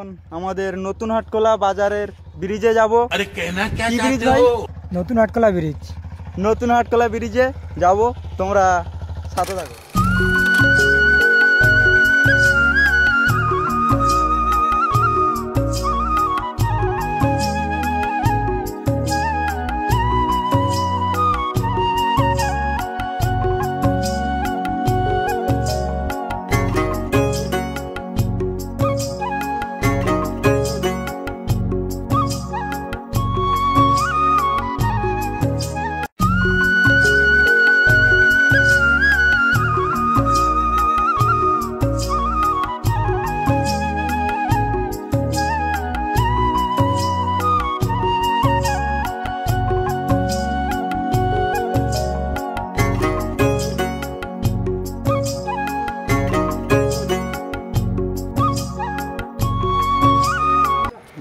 এখন আমাদের নতুন হাটকলা বাজারের ব্রিজে যাব। আরে কেনা क्या কি ব্রিজ चाहते ভাই? हो? নতুন আটকলা ব্রিজ। নতুন হাটকলা ব্রিজে যাব, তোমরা সাথে থাকো।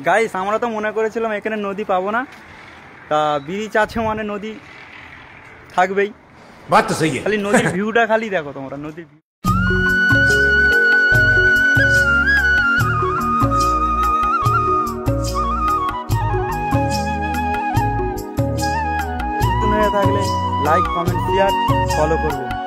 গাইস, আমরা তো মনে করেছিলাম এখানে নদী পাবো না, তা ব্রিজ আছে মানে নদী থাকবেই। बात तो सही है। খালি নদীর ভিউটা খালি দেখো তোমরা, নদীর ভিউ। নতুন হয়ে থাকলে লাইক, কমেন্ট, শেয়ার, ফলো করবে।